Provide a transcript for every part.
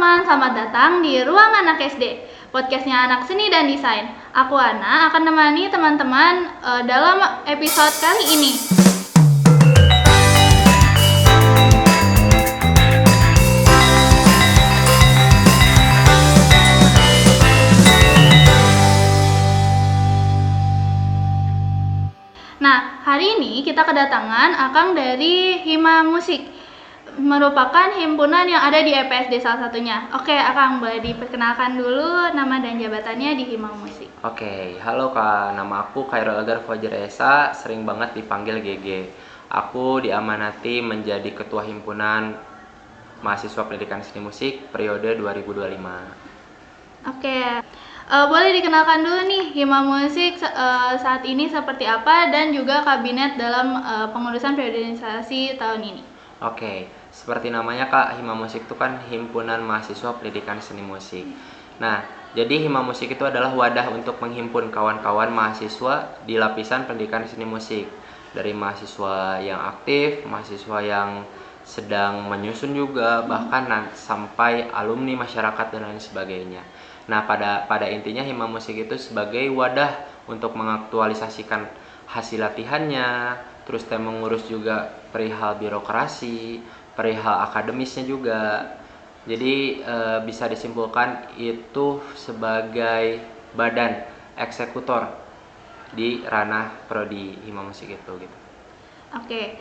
teman-teman, selamat datang di Ruang Anak SD, podcastnya anak seni dan desain. Aku Ana akan menemani teman-teman dalam episode kali ini. Nah, hari ini kita kedatangan Akang dari Hima Musik, merupakan himpunan yang ada di EPSD salah satunya. Oke, Akang boleh diperkenalkan dulu nama dan jabatannya di Hima Musik. Oke, halo Kak, nama aku Khairul Agar Fajar Esa, sering banget dipanggil GG. Aku diamanati menjadi Ketua Himpunan Mahasiswa Pendidikan Seni Musik periode 2025. Oke, boleh dikenalkan dulu nih Hima Musik saat ini seperti apa dan juga kabinet dalam pengurusan periodisasi tahun ini. Oke, seperti namanya Kak, Hima Musik itu kan Himpunan Mahasiswa Pendidikan Seni Musik. Nah, jadi Hima Musik itu adalah wadah untuk menghimpun kawan-kawan mahasiswa di lapisan pendidikan seni musik. Dari mahasiswa yang aktif, mahasiswa yang sedang menyusun juga, bahkan sampai alumni masyarakat dan lain sebagainya. Nah, pada intinya Hima Musik itu sebagai wadah untuk mengaktualisasikan hasil latihannya, terus mengurus juga perihal birokrasi, perihal akademisnya juga. Jadi bisa disimpulkan itu sebagai badan eksekutor di ranah prodi Hima Musik itu gitu. Oke,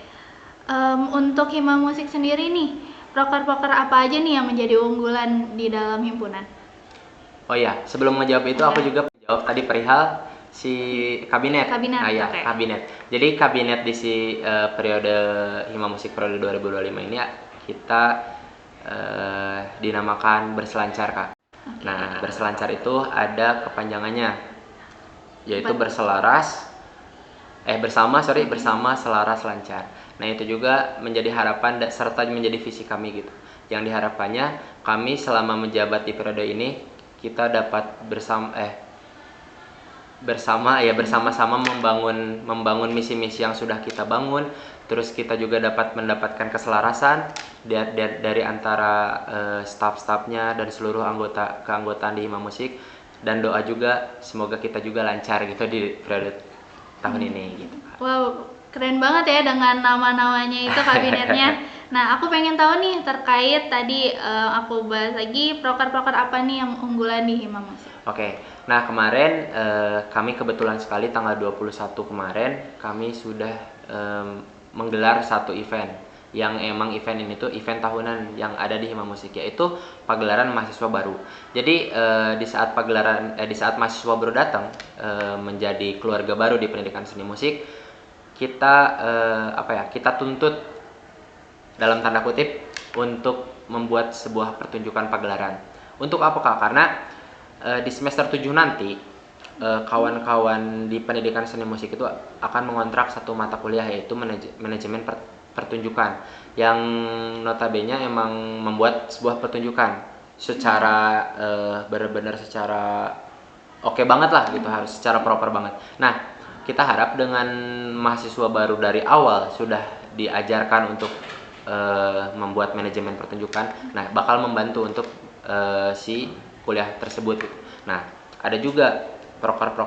untuk Hima Musik sendiri nih, proker-proker apa aja nih yang menjadi unggulan di dalam himpunan? Oh iya, sebelum menjawab itu aku juga menjawab tadi perihal si kabinet. Nah ya, okay. Kabinet. Jadi kabinet di si periode Hima Musik periode 2025 ini kita dinamakan berselancar Kak. Okay. Nah, berselancar itu ada kepanjangannya, yaitu bersama selaras lancar. Nah, itu juga menjadi harapan serta menjadi visi kami gitu. Yang diharapkannya kami selama menjabat di periode ini kita dapat bersama-sama membangun misi-misi yang sudah kita bangun. Terus kita juga dapat mendapatkan keselarasan dari antara staff-staffnya dan seluruh keanggotaan di Hima Musik, dan doa juga semoga kita juga lancar gitu di periode tahun ini gitu. Wow, keren banget ya dengan nama-namanya itu kabinetnya. Nah, aku pengen tahu nih terkait tadi aku bahas lagi proker-proker apa nih yang unggulan di Hima Musik. Oke. Nah, kemarin kami kebetulan sekali tanggal 21 kemarin kami sudah menggelar satu event yang emang event ini tuh event tahunan yang ada di Hima Musik, yaitu pagelaran mahasiswa baru. Jadi di saat mahasiswa baru datang menjadi keluarga baru di pendidikan seni musik, kita tuntut dalam tanda kutip untuk membuat sebuah pertunjukan pagelaran. Untuk apa Kak? Karena di semester 7 nanti kawan-kawan di pendidikan seni musik itu akan mengontrak satu mata kuliah, yaitu manajemen pertunjukan, yang notabene emang membuat sebuah pertunjukan secara benar-benar secara oke banget lah gitu, harus secara proper banget. Nah, kita harap dengan mahasiswa baru dari awal sudah diajarkan untuk membuat manajemen pertunjukan, nah bakal membantu untuk si kuliah tersebut gitu. Nah, ada juga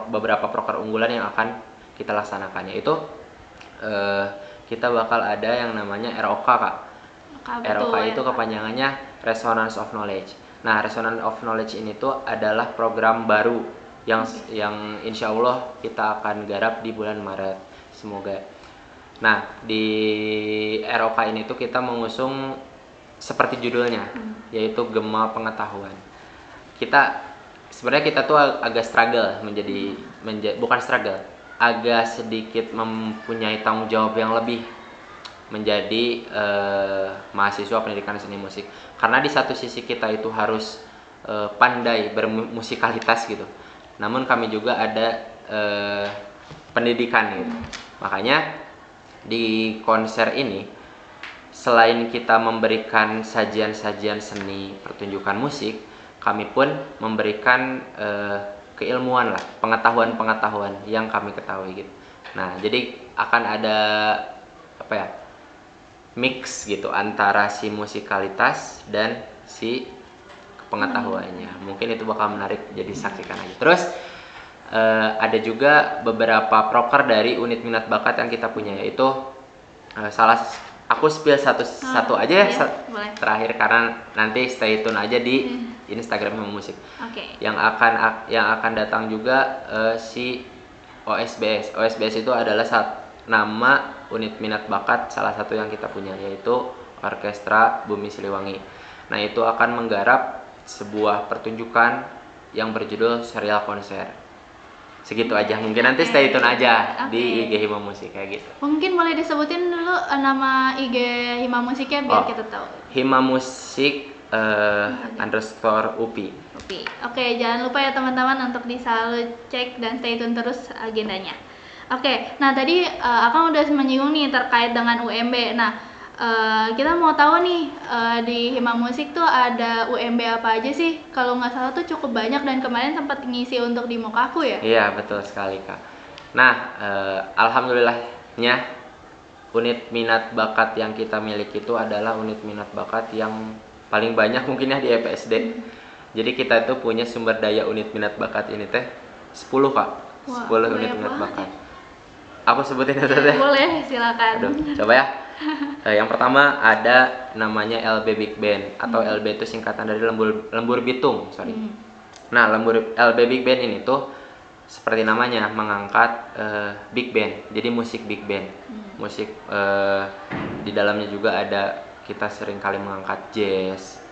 beberapa proker unggulan yang akan kita laksanakan, yaitu kita bakal ada yang namanya ROK Kak. ROK itu kepanjangannya Resonance of Knowledge. Nah, Resonance of Knowledge ini tuh adalah program baru yang insya Allah kita akan garap di bulan Maret, semoga. Nah, di ROK ini tuh kita mengusung seperti judulnya, yaitu Gema Pengetahuan. Sebenarnya kita tuh agak struggle bukan struggle, agak sedikit mempunyai tanggung jawab yang lebih menjadi mahasiswa pendidikan seni musik, karena di satu sisi kita itu harus pandai bermusikalitas gitu, namun kami juga ada pendidikan gitu. Makanya di konser ini selain kita memberikan sajian-sajian seni pertunjukan musik, kami pun memberikan keilmuan lah, pengetahuan yang kami ketahui gitu. Nah, jadi akan ada mix gitu antara si musikalitas dan si pengetahuannya. Mungkin itu bakal menarik, jadi saksikan aja. Terus ada juga beberapa proker dari unit minat bakat yang kita punya, yaitu aku spill satu aja ya, iya, boleh. terakhir, karena nanti stay tune aja di Instagram Hima Musik. Oke. Yang akan datang juga si OSBS. OSBS itu adalah nama unit minat bakat salah satu yang kita punya, yaitu Orkestra Bumi Siliwangi. Nah, itu akan menggarap sebuah pertunjukan yang berjudul serial konser. Segitu aja, mungkin nanti stay tune aja di IG Hima Musik kayak gitu. Mungkin boleh disebutin dulu nama IG Hima Musiknya biar kita tahu. Hima Musik _ UPI. Oke, jangan lupa ya teman-teman untuk selalu cek dan stay tune terus agendanya. Oke, nah tadi Akang udah menyinggung nih terkait dengan UMB. Nah, kita mau tahu nih di Hima Musik tuh ada UMB apa aja sih? Kalau nggak salah tuh cukup banyak dan kemarin sempat ngisi untuk di Mokaku ya? Iya, betul sekali, Kak. Nah, alhamdulillahnya unit minat bakat yang kita miliki itu adalah unit minat bakat yang paling banyak mungkin ya di EPSD. Jadi kita itu punya sumber daya unit minat bakat ini teh 10, Kak. Wah, 10 unit minat bakat. Aku sebutin itu teh. Boleh, silakan. Aduh, coba ya. Yang pertama ada namanya LB Big Band atau LB itu singkatan dari Lembur Bitung, sorry. Nah, LB Big Band ini tuh seperti namanya mengangkat big band. Jadi musik big band. Musik di dalamnya juga ada, kita sering kali mengangkat jazz.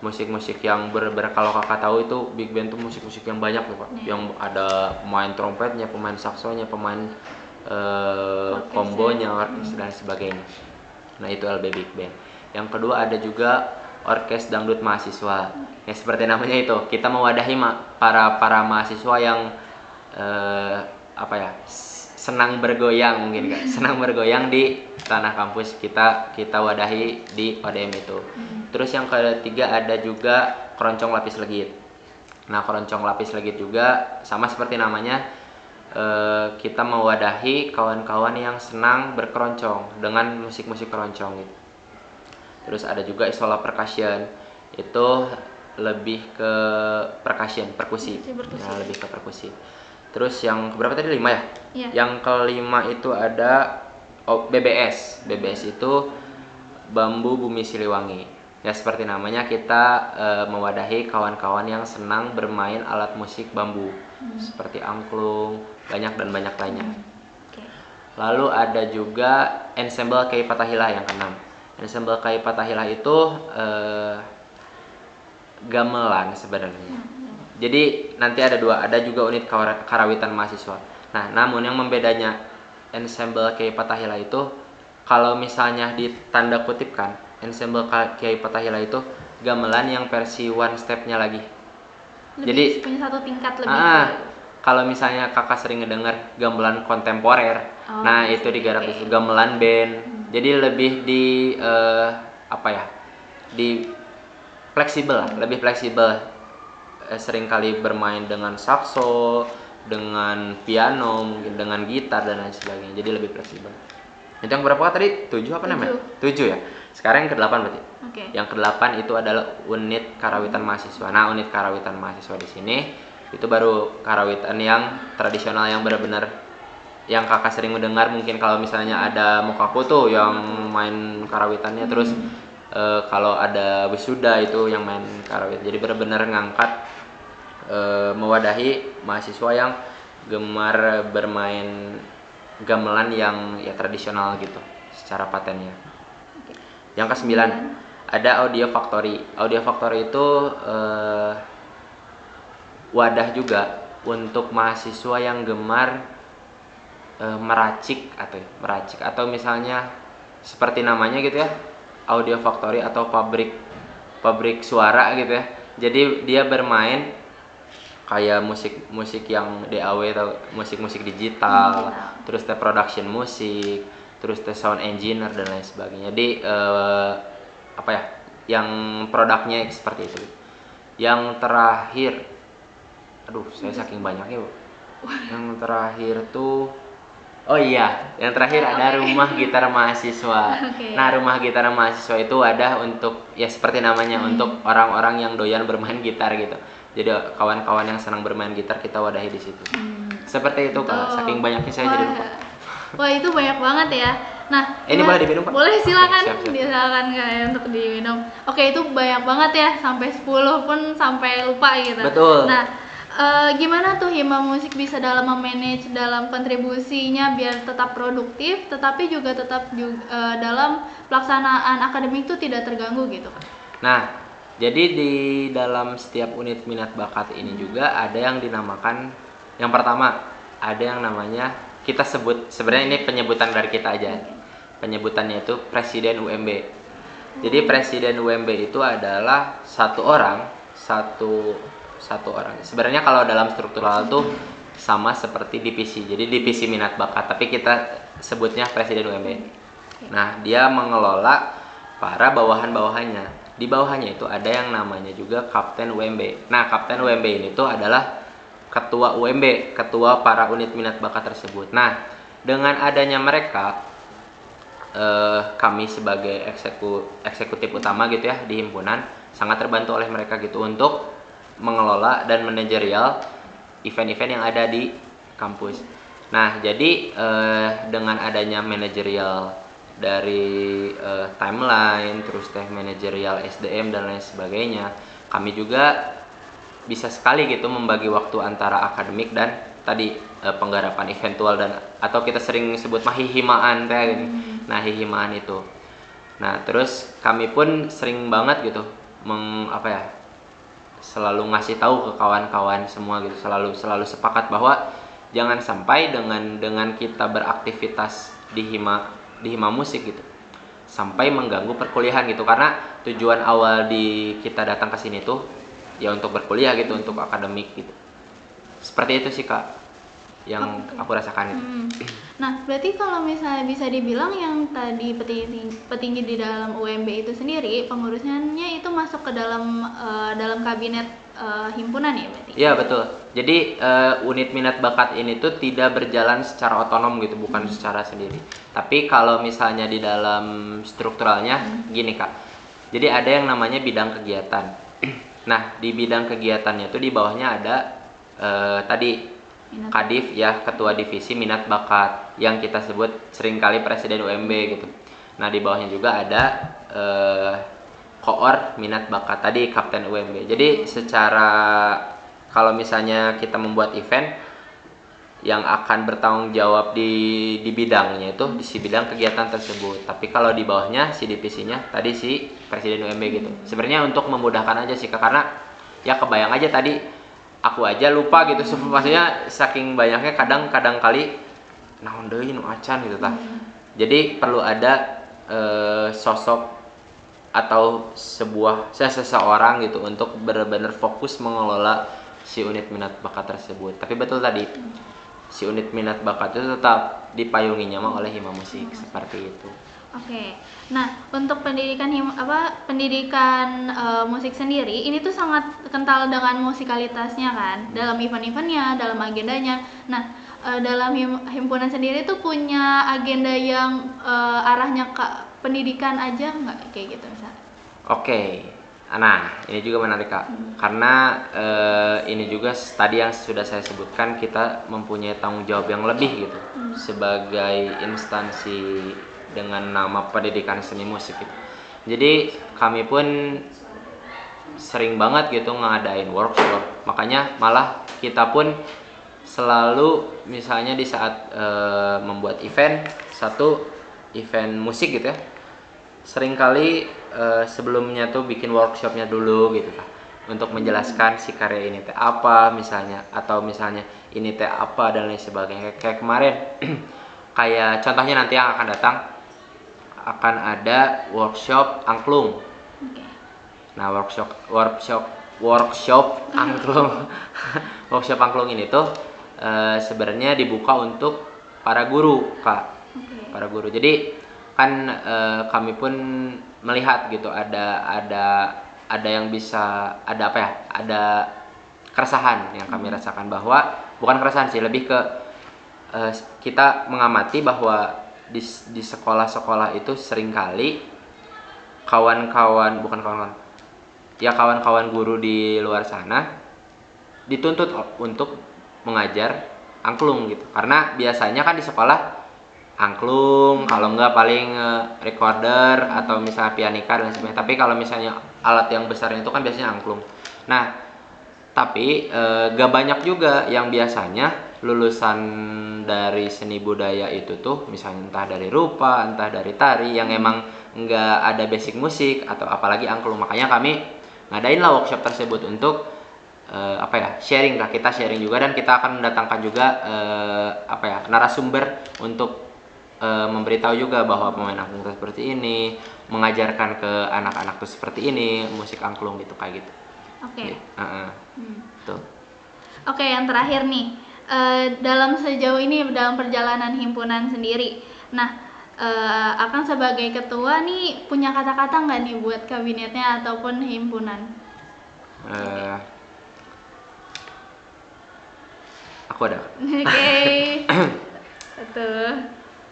Musik-musik yang kalau kakak tahu itu big band tuh musik-musik yang banyak tuh, Pak. Yang ada pemain trompetnya, pemain saksonya, pemain kombonya, orkes dan sebagainya. Nah, itu LB Big Band. Yang kedua ada juga Orkes Dangdut Mahasiswa. Ya seperti namanya itu, kita mewadahi para mahasiswa yang senang bergoyang mungkin kan, senang bergoyang di tanah kampus kita wadahi di ODM itu. Terus yang ketiga ada juga Keroncong Lapis Legit. Nah, Keroncong Lapis Legit juga sama seperti namanya, kita mewadahi kawan-kawan yang senang berkeroncong dengan musik-musik keroncong gitu. Terus ada juga Isola Percussion, itu lebih ke perkusi. Nah, lebih ke perkusi. Terus yang keberapa tadi, 5 ya? Iya. Yang kelima itu ada BBS. BBS itu Bambu Bumi Siliwangi. Ya seperti namanya, kita mewadahi kawan-kawan yang senang bermain alat musik bambu seperti angklung, banyak lainnya. Lalu ada juga Ensemble Kai Fatahillah yang keenam. Ensemble Kai Fatahillah itu gamelan sebenarnya. Jadi nanti ada dua, ada juga unit karawitan mahasiswa. Nah, namun yang membedanya Ensemble Kai Fatahillah itu, kalau misalnya ditanda kutipkan, Ensemble Kai Fatahillah itu gamelan yang versi one stepnya lagi. Jadi punya satu tingkat lebih. Kalau misalnya kakak sering ngedenger gamelan kontemporer, nah itu digarap itu gamelan band. Jadi lebih di fleksibel lah, lebih fleksibel. Seringkali bermain dengan sakso, dengan piano, mungkin dengan gitar dan lain sebagainya. Jadi lebih fleksibel. Itu yang berapa tadi? 7 apa namanya? 7 ya. Sekarang yang ke-8 berarti. Yang ke-8 itu adalah unit karawitan mahasiswa. Nah, unit karawitan mahasiswa di sini itu baru karawitan yang tradisional, yang benar-benar yang kakak sering mendengar. Mungkin kalau misalnya ada Mokaku tuh yang main karawitannya, terus kalau ada wisuda itu yang main karawit. Jadi benar-benar ngangkat, mewadahi mahasiswa yang gemar bermain gamelan yang ya tradisional gitu secara patennya. Yang ke-9 ada Audio Factory. Audio Factory itu wadah juga untuk mahasiswa yang gemar meracik atau misalnya seperti namanya gitu ya, Audio Factory atau pabrik suara gitu ya. Jadi dia bermain kayak musik musik yang DAW atau musik digital, terus production musik, terus sound engineer dan lain sebagainya. Jadi yang produknya seperti itu. Yang terakhir, saya saking banyaknya, Bu. Yang terakhir tuh Oh iya, yang terakhir ada Oke. rumah gitar mahasiswa. Oke. Nah, rumah gitar mahasiswa itu ada untuk ya seperti namanya untuk orang-orang yang doyan bermain gitar gitu. Jadi kawan-kawan yang senang bermain gitar kita wadahi di situ. Seperti itu Kak, Tuh. saking banyaknya saya Wah. jadi lupa. Wah, itu banyak banget ya. Nah, Ini boleh diminum, Pak? Boleh, silakan. Oke, siap, siap. Silakan Kak, ya, untuk diminum. Oke, itu banyak banget ya, sampai 10 pun sampai lupa gitu. Betul. Nah, gimana tuh Hima Musik bisa dalam memanage dalam kontribusinya biar tetap produktif, tetapi juga tetap dalam pelaksanaan akademik itu tidak terganggu gitu kan? Nah, jadi di dalam setiap unit minat bakat ini juga ada yang dinamakan, yang pertama ada yang namanya, kita sebut sebenarnya ini penyebutan dari kita aja. Penyebutannya itu Presiden UMB. Jadi Presiden UMB itu adalah satu orang. Sebenarnya kalau dalam struktural tuh sama seperti divisi. Jadi divisi minat bakat, tapi kita sebutnya Presiden UMB. Nah, dia mengelola para bawahan-bawahannya. Di bawahnya itu ada yang namanya juga Kapten UMB. Nah, Kapten UMB ini tuh adalah ketua UMB, ketua para unit minat bakat tersebut. Nah, dengan adanya mereka, kami sebagai eksekutif utama gitu ya di himpunan sangat terbantu oleh mereka gitu untuk mengelola dan manajerial event-event yang ada di kampus. Nah, jadi dengan adanya manajerial dari timeline, terus manajerial SDM dan lain sebagainya, kami juga bisa sekali gitu membagi waktu antara akademik dan tadi penggarapan eventual dan atau kita sering sebut mahihimaan teh gitu. Nah, hihimaan itu. Nah, terus kami pun sering banget gitu selalu ngasih tahu ke kawan-kawan semua gitu, selalu sepakat bahwa jangan sampai dengan kita beraktivitas di hima musik gitu sampai mengganggu perkuliahan gitu, karena tujuan awal di kita datang ke sini tuh ya untuk berkuliah gitu, untuk akademik gitu. Seperti itu sih Kak yang aku rasakan gitu. Nah, berarti kalau misalnya bisa dibilang yang tadi petinggi di dalam UMB itu sendiri, pengurusnya itu masuk ke dalam kabinet himpunan ya berarti? Iya betul. Jadi unit minat bakat ini tuh tidak berjalan secara otonom gitu, bukan secara sendiri. Tapi kalau misalnya di dalam strukturalnya gini Kak. Jadi ada yang namanya bidang kegiatan. Nah, di bidang kegiatannya tuh di bawahnya ada tadi Kadif ya, ketua divisi minat bakat yang kita sebut seringkali Presiden UMB gitu. Nah, di bawahnya juga ada koor minat bakat tadi Kapten UMB. Jadi secara kalau misalnya kita membuat event yang akan bertanggung jawab di bidangnya itu di si bidang kegiatan tersebut. Tapi kalau di bawahnya si divisinya tadi si Presiden UMB gitu. Sebenarnya untuk memudahkan aja sih Kak, karena ya kebayang aja tadi aku aja lupa gitu, maksudnya saking banyaknya kadang kali naon deui nu acan gitu tah. Jadi perlu ada sosok atau seseorang gitu untuk benar-benar fokus mengelola si unit minat bakat tersebut. Tapi betul tadi si unit minat bakat itu tetap dipayunginya mah oleh hima musik seperti itu. Oke. Nah, untuk pendidikan musik sendiri ini tuh sangat kental dengan musikalitasnya kan, dalam event-eventnya, dalam agendanya. Nah, dalam himpunan sendiri tuh punya agenda yang arahnya ke pendidikan aja nggak kayak gitu misalnya? Oke. Nah, ini juga menarik Kak. Karena ini juga tadi yang sudah saya sebutkan, kita mempunyai tanggung jawab yang lebih gitu sebagai instansi dengan nama pendidikan seni musik gitu. Jadi kami pun sering banget gitu ngadain workshop. Makanya malah kita pun selalu misalnya di saat membuat event, satu event musik gitu ya, seringkali sebelumnya tuh bikin workshopnya dulu gitu kan, untuk menjelaskan si karya ini teh apa misalnya, atau misalnya ini teh apa dan lain sebagainya. Kayak kemarin kayak contohnya nanti yang akan datang akan ada workshop angklung. Nah, workshop angklung workshop angklung ini tuh sebenarnya dibuka untuk para guru Kak. Para guru. Jadi kan kami pun melihat gitu ada yang bisa ada keresahan yang kami rasakan, bahwa bukan keresahan sih, lebih ke kita mengamati bahwa di sekolah-sekolah itu seringkali kawan-kawan guru di luar sana dituntut untuk mengajar angklung gitu, karena biasanya kan di sekolah angklung, kalau enggak paling recorder atau misalnya pianika dan sebagainya. Tapi kalau misalnya alat yang besar itu kan biasanya angklung. Nah, tapi gak banyak juga yang biasanya lulusan dari seni budaya itu tuh, misalnya entah dari rupa, entah dari tari, yang emang nggak ada basic musik atau apalagi angklung. Makanya kami ngadain lah workshop tersebut untuk sharing lah, kita sharing juga, dan kita akan mendatangkan juga narasumber untuk memberitahu juga bahwa pemain angklung itu seperti ini, mengajarkan ke anak-anak tuh seperti ini musik angklung gitu, kayak gitu. Oke. Tuh. Oke, yang terakhir nih, dalam sejauh ini dalam perjalanan himpunan sendiri, nah Akang sebagai ketua nih punya kata-kata nggak nih buat kabinetnya ataupun himpunan? Aku ada. Oke. Tuh.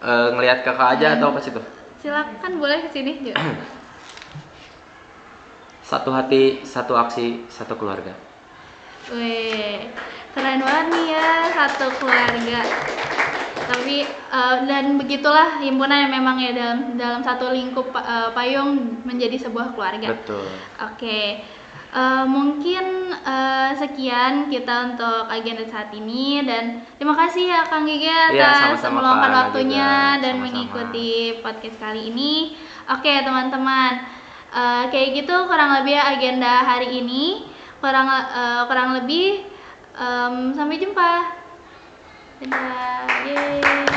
Ngelihat kakak aja atau apa situ? Silakan, boleh kesini juga. Satu hati, satu aksi, satu keluarga. Wih, keren banget nih ya, satu keluarga. Tapi dan begitulah himpunan yang memang ya dalam satu lingkup payung menjadi sebuah keluarga. Betul. Oke. Mungkin sekian kita untuk agenda saat ini, dan terima kasih ya Kang Gigi atas meluangkan waktunya dan mengikuti podcast kali ini. Oke teman-teman, kayak gitu kurang lebih agenda hari ini, kurang lebih sampai jumpa. Dadah. Yeay.